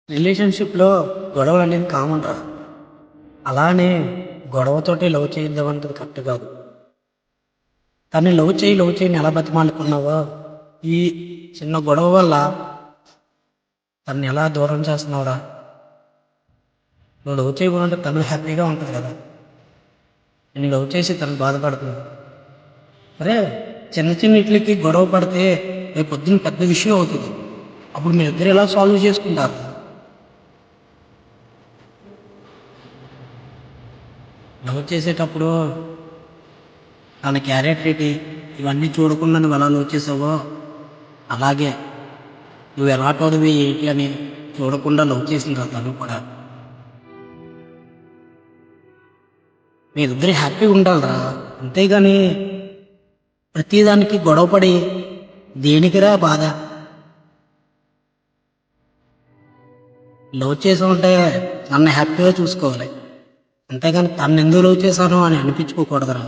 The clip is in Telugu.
రిలేషన్‌షిప్‌లో గొడవలనేది కామన్ రా. అలానే గొడవతోటే లవ్ చేద్దామంటది కరెక్ట్ కాదు. తనని లవ్ చేయని ఎలా బతిమాలుకున్నావో, ఈ చిన్న గొడవ వల్ల తనని ఎలా దూరం చేస్తున్నావురా? నువ్వు లవ్ చేయకుండా తను హ్యాపీగా ఉంటది కదా! నిన్ను లవ్ చేసి తను బాధపడుతుంది. అరే చిన్న చిన్న ఈట్లికి గొడవ పడితే రేపొద్దున పెద్ద విషయం అవుతది. అప్పుడు మీరిద్దరు ఎలా సాల్వ్ చేసుకుంటారు? లవ్ చేసేటప్పుడు తన క్యారెక్టర్ ఏంటి ఇవన్నీ చూడకుండా నువ్వు ఎలా లవ్ చేసావో, అలాగే నువ్వు ఎలాంటోడివి ఏంటి అని చూడకుండా లవ్ చేసింది కదా తను కూడా. మీరిద్దరు హ్యాపీగా ఉండాలిరా. అంతేగాని ప్రతిదానికి గొడవపడి దేనికిరా బాధ? లవ్ చేసి ఉంటే నన్ను హ్యాపీగా చూసుకోవాలి. అంతేగాని తను ఎందుకు లవ్ చేశాను అని అనిపించుకోకూడదురా.